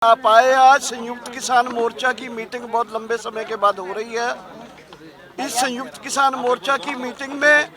आप आए। आज संयुक्त किसान मोर्चा की मीटिंग बहुत लंबे समय के बाद हो रही है। इस संयुक्त किसान मोर्चा की मीटिंग में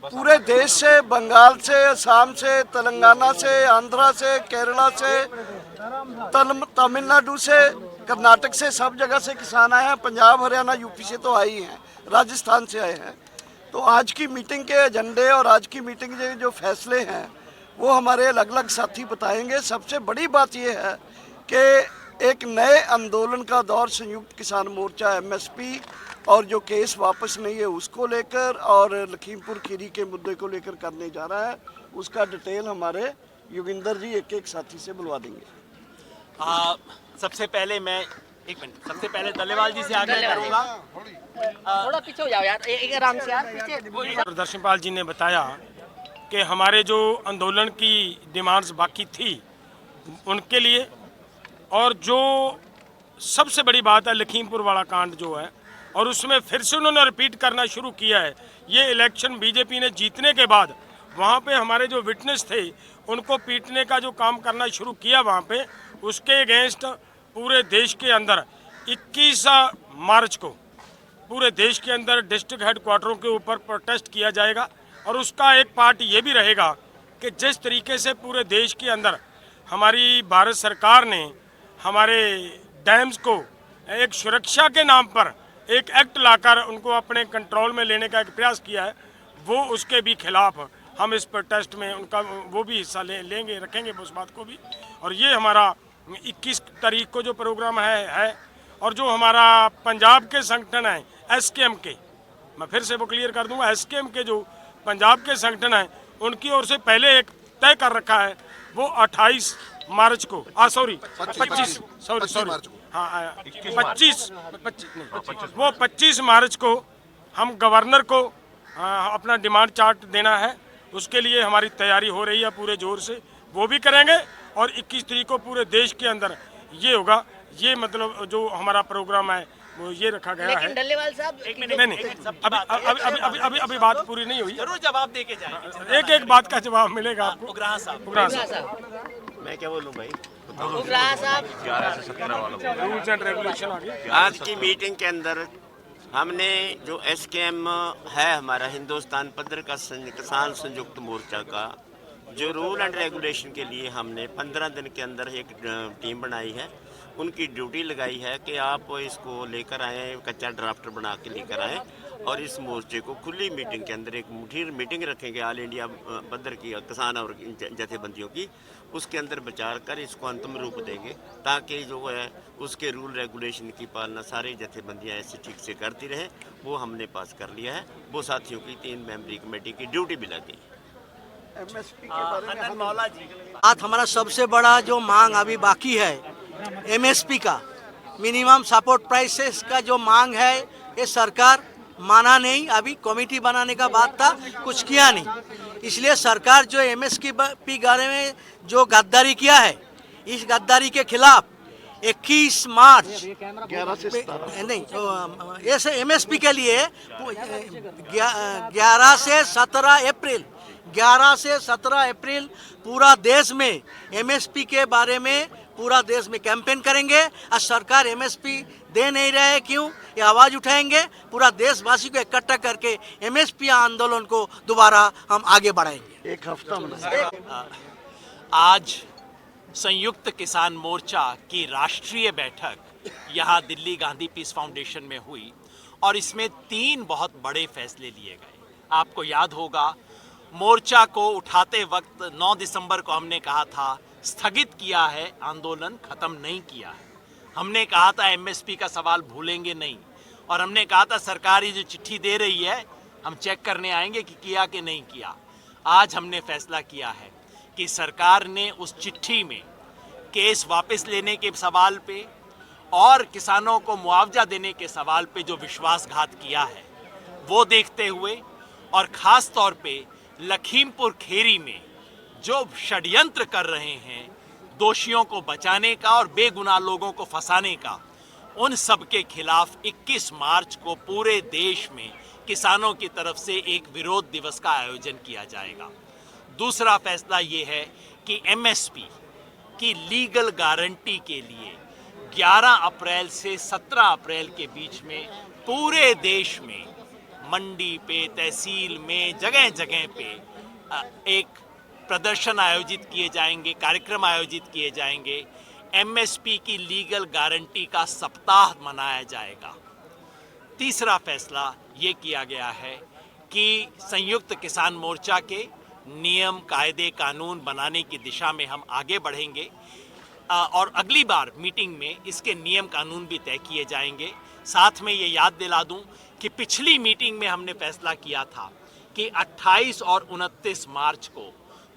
पूरे देश से, बंगाल से, असम से, तेलंगाना से, आंध्रा से, केरला से, तमिलनाडु से, कर्नाटक से, सब जगह से किसान आए हैं। पंजाब, हरियाणा, यूपी से तो आए ही हैं, राजस्थान से आए हैं। तो आज की मीटिंग के एजेंडे और आज की मीटिंग के जो फैसले हैं वो हमारे अलग अलग साथी बताएंगे। सबसे बड़ी बात ये है कि एक नए आंदोलन का दौर संयुक्त किसान मोर्चा एमएसपी और जो केस वापस नहीं है उसको लेकर और लखीमपुर खीरी के मुद्दे को लेकर करने जा रहा है। उसका डिटेल हमारे योगिंदर जी एक एक साथी से बुलवा देंगे। सबसे पहले मैं सबसे पहले दलेवाल जी से आगे करूंगा। थोड़ा पीछे हो जाओ यार, एक आराम से यार पीछे। दर्शनपाल जी ने बताया कि हमारे जो आंदोलन की डिमांड्स बाकी थी उनके लिए, और जो सबसे बड़ी बात है लखीमपुर वाला कांड जो है, और उसमें फिर से उन्होंने रिपीट करना शुरू किया है। ये इलेक्शन बीजेपी ने जीतने के बाद वहाँ पे हमारे जो विटनेस थे उनको पीटने का जो काम करना शुरू किया वहाँ पे, उसके अगेंस्ट पूरे देश के अंदर 21 मार्च को पूरे देश के अंदर डिस्ट्रिक्ट हेडक्वार्टरों के ऊपर प्रोटेस्ट किया जाएगा। और उसका एक पार्ट ये भी रहेगा कि जिस तरीके से पूरे देश के अंदर हमारी भारत सरकार ने हमारे डैम्स को एक सुरक्षा के नाम पर एक एक्ट लाकर उनको अपने कंट्रोल में लेने का एक प्रयास किया है, वो उसके भी खिलाफ हम इस प्रोटेस्ट में उनका वो भी हिस्सा लेंगे, रखेंगे उस बात को भी। और ये हमारा 21 तारीख को जो प्रोग्राम है। और जो हमारा पंजाब के संगठन है एसकेएम के, मैं फिर से वो क्लियर कर दूंगा, एसकेएम के जो पंजाब के संगठन हैं उनकी ओर से पहले एक तय कर रखा है, वो 28 मार्च को 25 मार्च को हम गवर्नर को अपना डिमांड चार्ट देना है। उसके लिए हमारी तैयारी हो रही है पूरे जोर से, वो भी करेंगे। और 21 तारीख को पूरे देश के अंदर ये होगा। ये मतलब जो हमारा प्रोग्राम है वो ये रखा गया है। डल्लेवाल साहब एक मिनट, नहीं, अभी बात पूरी नहीं हुई। जरूर जवाब दे के जाएंगे। एक बात का जवाब मिलेगा आपको। उग्राह साहब, मैं क्या बोलूं भाई? उग्राह साहब 11 से 17 वालों रूल्स एंड रेगुलेशन आ गए। आज की मीटिंग के अंदर हमने जो एसकेएम है हमारा हिंदुस्तान पत्रकार किसान संयुक्त मोर्चा का, जो रूल एंड रेगुलेशन के लिए हमने 15 दिन के अंदर एक टीम बनाई है, उनकी ड्यूटी लगाई है कि आप इसको लेकर आए, कच्चा ड्राफ्ट बना के लेकर आए और इस मोर्चे को खुली मीटिंग के अंदर एक मुठीर मीटिंग रखेंगे ऑल इंडिया पद्धर की किसान और जथेबंदियों की, उसके अंदर विचार कर इसको अंतिम रूप देंगे ताकि जो है उसके रूल रेगुलेशन की पालना सारी जथेबंदियाँ ऐसे ठीक से करती रहें। वो हमने पास कर लिया है। वो साथियों की 3 मेंबरी कमेटी की ड्यूटी भी लग गई। एमएसपी के बारे में मौला जी, आज हमारा सबसे बड़ा जो मांग अभी बाकी है एमएसपी का, मिनिमम सपोर्ट प्राइसेस का जो मांग है, ये सरकार माना नहीं। अभी कमेटी बनाने का बात था, कुछ किया नहीं। इसलिए सरकार जो एमएसपी बारे में जो गद्दारी किया है, इस गद्दारी के खिलाफ 21 मार्च 11 से 17 नहीं, ऐसे एमएसपी के लिए 11 से 17 अप्रैल 11 से 17 अप्रैल पूरा देश में एमएसपी के बारे में पूरा देश में कैंपेन करेंगे। और सरकार एमएसपी दे नहीं रहे क्यों, ये आवाज़ उठाएंगे। पूरा देशवासी को इकट्ठा करके एमएसपी आंदोलन को दोबारा हम आगे बढ़ाएंगे। एक हफ्ता में आज संयुक्त किसान मोर्चा की राष्ट्रीय बैठक यहाँ दिल्ली गांधी पीस फाउंडेशन में हुई और इसमें 3 बहुत बड़े फैसले लिए गए। आपको याद होगा, मोर्चा को उठाते वक्त 9 दिसंबर को हमने कहा था स्थगित किया है, आंदोलन खत्म नहीं किया है। हमने कहा था एमएसपी का सवाल भूलेंगे नहीं, और हमने कहा था सरकार ये जो चिट्ठी दे रही है हम चेक करने आएंगे कि किया कि नहीं किया। आज हमने फैसला किया है कि सरकार ने उस चिट्ठी में केस वापस लेने के सवाल पे और किसानों को मुआवजा देने के सवाल पे जो विश्वासघात किया है, वो देखते हुए और ख़ास तौर पे लखीमपुर खीरी में जो षड्यंत्र कर रहे हैं दोषियों को बचाने का और बेगुनाह लोगों को फंसाने का, उन सब के खिलाफ 21 मार्च को पूरे देश में किसानों की तरफ से एक विरोध दिवस का आयोजन किया जाएगा। दूसरा फैसला ये है कि एमएसपी की लीगल गारंटी के लिए 11 अप्रैल से 17 अप्रैल के बीच में पूरे देश में मंडी पे, तहसील में, जगह जगह पे एक प्रदर्शन आयोजित किए जाएंगे, कार्यक्रम आयोजित किए जाएंगे। एमएसपी की लीगल गारंटी का सप्ताह मनाया जाएगा। तीसरा फैसला ये किया गया है कि संयुक्त किसान मोर्चा के नियम, कायदे, कानून बनाने की दिशा में हम आगे बढ़ेंगे और अगली बार मीटिंग में इसके नियम कानून भी तय किए जाएंगे। साथ में ये याद दिला दूं कि पिछली मीटिंग में हमने फैसला किया था कि 28 और 29 मार्च को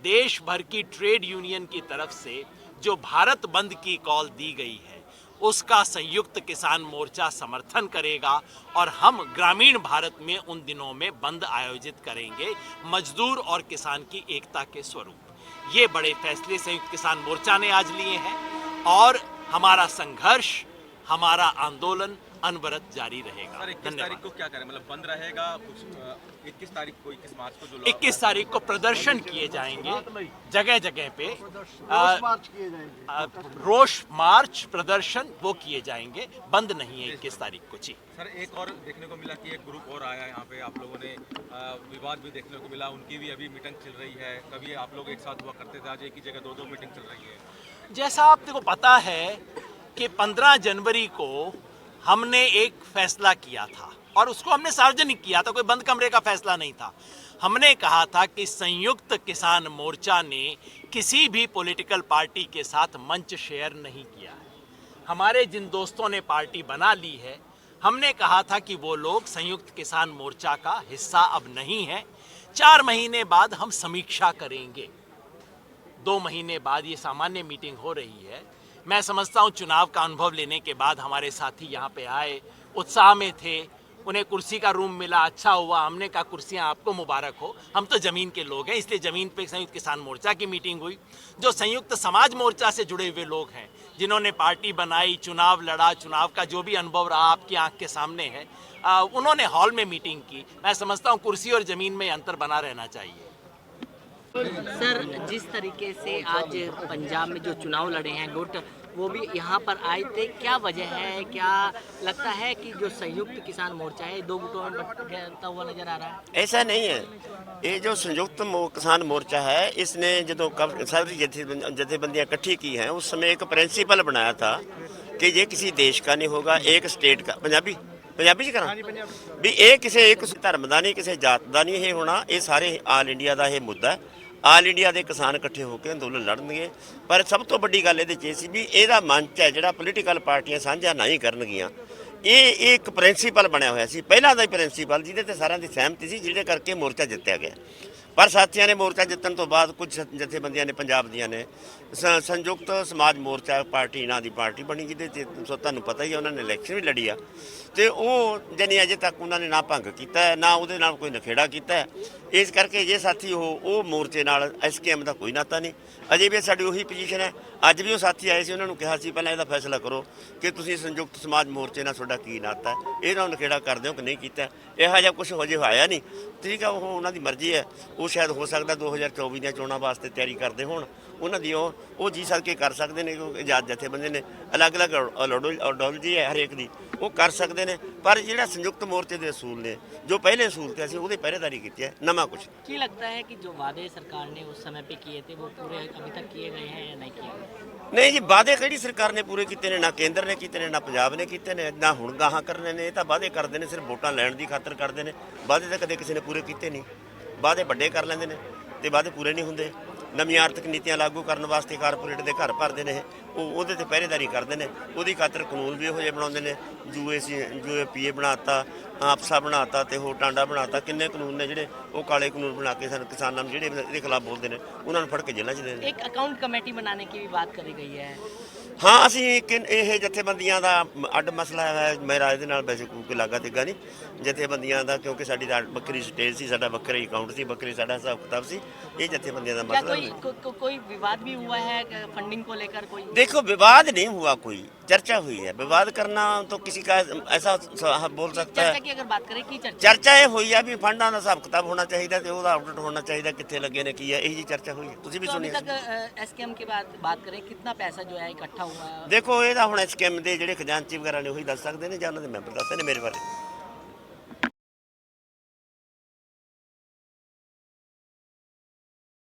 देश भर की ट्रेड यूनियन की तरफ से जो भारत बंद की कॉल दी गई है उसका संयुक्त किसान मोर्चा समर्थन करेगा और हम ग्रामीण भारत में उन दिनों में बंद आयोजित करेंगे, मजदूर और किसान की एकता के स्वरूप। ये बड़े फैसले संयुक्त किसान मोर्चा ने आज लिए हैं और हमारा संघर्ष, हमारा आंदोलन अनवरत जारी रहेगा। सर 21 तारीख को क्या करें, मतलब बंद रहेगा? 21 तारीख को, 21 मार्च को जो 21 तारीख को प्रदर्शन किए जाएंगे जगह जगह पे, मार्च किए जाएंगे, रोष मार्च प्रदर्शन वो किए जाएंगे, बंद नहीं है 21 तारीख को। जी सर, एक और देखने को मिला कि एक ग्रुप और आया यहाँ पे, आप लोगों ने विवाद भी देखने को मिला, उनकी भी अभी मीटिंग चल रही है। कभी आप लोग एक साथ हुआ करते थे, आज एक ही जगह दो मीटिंग चल रही है। जैसा आपको पता है कि 15 जनवरी को हमने एक फैसला किया था और उसको हमने सार्वजनिक किया था, कोई बंद कमरे का फैसला नहीं था। हमने कहा था कि संयुक्त किसान मोर्चा ने किसी भी पॉलिटिकल पार्टी के साथ मंच शेयर नहीं किया है। हमारे जिन दोस्तों ने पार्टी बना ली है, हमने कहा था कि वो लोग संयुक्त किसान मोर्चा का हिस्सा अब नहीं है। 4 महीने बाद हम समीक्षा करेंगे। 2 महीने बाद ये सामान्य मीटिंग हो रही है। मैं समझता हूँ चुनाव का अनुभव लेने के बाद हमारे साथी यहाँ पे आए, उत्साह में थे, उन्हें कुर्सी का रूम मिला, अच्छा हुआ। हमने कहा कुर्सियाँ आपको मुबारक हो, हम तो ज़मीन के लोग हैं, इसलिए ज़मीन पे संयुक्त किसान मोर्चा की मीटिंग हुई। जो संयुक्त समाज मोर्चा से जुड़े हुए लोग हैं, जिन्होंने पार्टी बनाई, चुनाव लड़ा, चुनाव का जो भी अनुभव रहा आपकी आंख के सामने है, उन्होंने हॉल में मीटिंग की। मैं समझता हूँ कुर्सी और ज़मीन में अंतर बना रहना चाहिए। सर, जिस तरीके से आज पंजाब में जो चुनाव लड़े हैं गुट, वो भी यहाँ पर आए थे, क्या वजह है? क्या लगता है कि जो संयुक्त किसान मोर्चा है 2 गुटों में बंटता हुआ नजर आ रहा है? ऐसा नहीं है। ये जो संयुक्त किसान मोर्चा है, इसने जो सारी जथेबंदियाँ इकट्ठी की हैं, उस समय एक प्रिंसिपल बनाया था कि ये किसी देश का नहीं होगा, एक स्टेट का। पंजाबी जी करा भी ये एक धर्म का नहीं, किसी जात का नहीं ये होना। ये सारे आल इंडिया का ये मुद्दा है। आल इंडिया के किसान इकट्ठे होकर अंदोलन लड़नगे। पर सब तो वड्डी गल ये सी भी ਇਹਦਾ मंच है ਜਿਹੜਾ पोलिटिकल पार्टियां ਸਾਂਝਾ नहीं ਕਰਨਗੀਆਂ। ਇਹ एक प्रिंसीपल ਬਣਿਆ ਹੋਇਆ ਸੀ, ਪਹਿਲਾਂ ਦਾ ਹੀ प्रिंसीपल, ਜਿਹਦੇ ਤੇ ਸਾਰਿਆਂ ਦੀ ਸਹਿਮਤੀ ਸੀ, ਜਿਹਦੇ ਕਰਕੇ ਮੋਰਚਾ ਜਿੱਤਿਆ ਗਿਆ। पर साथियों ने मोर्चा जितने तो बाद कुछ जथेबंदियां ने पंजाब दियां ने संयुक्त समाज मोर्चा पार्टी ना दी पार्टी बनी, जिहदे तुहानूं पता ही है उन्होंने इलैक्शन भी लड़ी आ, तो वो जानी अजे तक उन्होंने ना भंग किया है, ना उहदे नाल कोई नखेड़ा किया है। इस करके जे साथी वो मोर्चे नाल SKM का कोई नाता नहीं। अजे भी साडी उही पोजीशन है। अज भी वो साथी आए सी, उन्होंने कहा सी पहलां इहदा फैसला करो कि तुसीं संयुक्त समाज मोर्चे नाल तुहाडा की नाता है, इहदा नखेड़ा करदे हो कि नहीं कीता। इहो जिहा कुछ हजे होया नहीं। ठीक है, वो उन्हों की मर्जी है। वो शायद हो सकता 2024 दी चोणां वास्ते तैयारी करते होण, उन्होंने वो जी सद के कर सकते हैं। क्योंकि आजाद जथेबंदी ने अलग अलग आइडियोलॉजी है हरेक की, वो कर सकते हैं। पर जिहड़ा संयुक्त मोर्चे के असूल ने, जो पहले असूल थे, वो पहरेदारी की है, नवा कुछ क्या लगता है कि जो वादे सरकार ने उस समय पे किए थे वो पूरे अभी तक किए गए हैं या नहीं किए गए? नहीं जी, वादे किहड़ी सरकार ने पूरे किए ने? ना केंद्र ने किए, ना पंजाब ने किए ने, ना हुण गाहां करने ने। ये तो वादे करते हैं, सिर्फ वोटां लैण की खातर करते हैं। वादे तो कदे किसी ने पूरे किए नहीं। वादे वड्डे कर लेंदे ने ते वादे पूरे नहीं होंदे। नवीं आर्थिक नीतियां लागू करने वास्ते कारपोरेट के घर भरते हैं, वो पहरेदारी करते हैं। वो खातर कानून भी इहो बनाते हैं। UAPA बनाता, आपसा बनाता, तो हो टांडा बनाता। किन्ने कानून ने जिहड़े वो काले कानून बना के किसानों जिहड़े इहदे खिलाफ बोलते हैं, उन्होंने फड़ के जेलों च देने। एक अकाउंट कमेटी बनाने की भी बात करी गई है। हाँ, असी ये जथेबंदियां का अड मसला है। मेरा ये वैसे कोई लागा तिगा नहीं जथेबंदियां का, क्योंकि साडी बक्खरी स्टेज सी, साडा बक्खरा अकाउंट सी, बक्खरी साडा हिसाब किताब सी। ये जथेबंदियां का मसला नहीं। कोई विवाद भी हुआ है फंडिंग को लेकर? कोई देखो, विवाद नहीं हुआ कोई। चर्चा हुई है। विवाद करना तो किसी का ऐसा बोल सकता चर्चा है। की अगर बात करें की चर्चा ਚਰਚਾ ਇਹ ਹੋਈ ਆ ਵੀ ਫੰਡਾਂ ਦਾ ਹਿਸਾਬ ਕਿਤਾਬ ਹੋਣਾ ਚਾਹੀਦਾ ਤੇ ਉਹਦਾ ਆਊਟਲੈਟ ਹੋਣਾ ਚਾਹੀਦਾ, ਕਿੱਥੇ ਲੱਗੇ ਨੇ ਕੀ ਹੈ, ਇਹੀ ਜੀ ਚਰਚਾ ਹੋਈ ਹੈ। ਤੁਸੀਂ ਵੀ तो अभी ਸੁਣੀ तक एसकेएम की बात करें कितना पैसा जो है इकट्ठा हुआ है ਦੇਖੋ ਇਹਦਾ ਹੁਣ ਸਕੀਮ ਦੇ ਜਿਹੜੇ ਖਜ਼ਾਨਚੀ ਵਗੈਰਾ ਨੇ ਉਹੀ ਦੱਸ ਸਕਦੇ ਨੇ ਜਾਂ ਉਹਨਾਂ ਦੇ ਮੈਂਬਰ ਦੱਸਦੇ ਨੇ ਮੇਰੇ ਬਾਰੇ।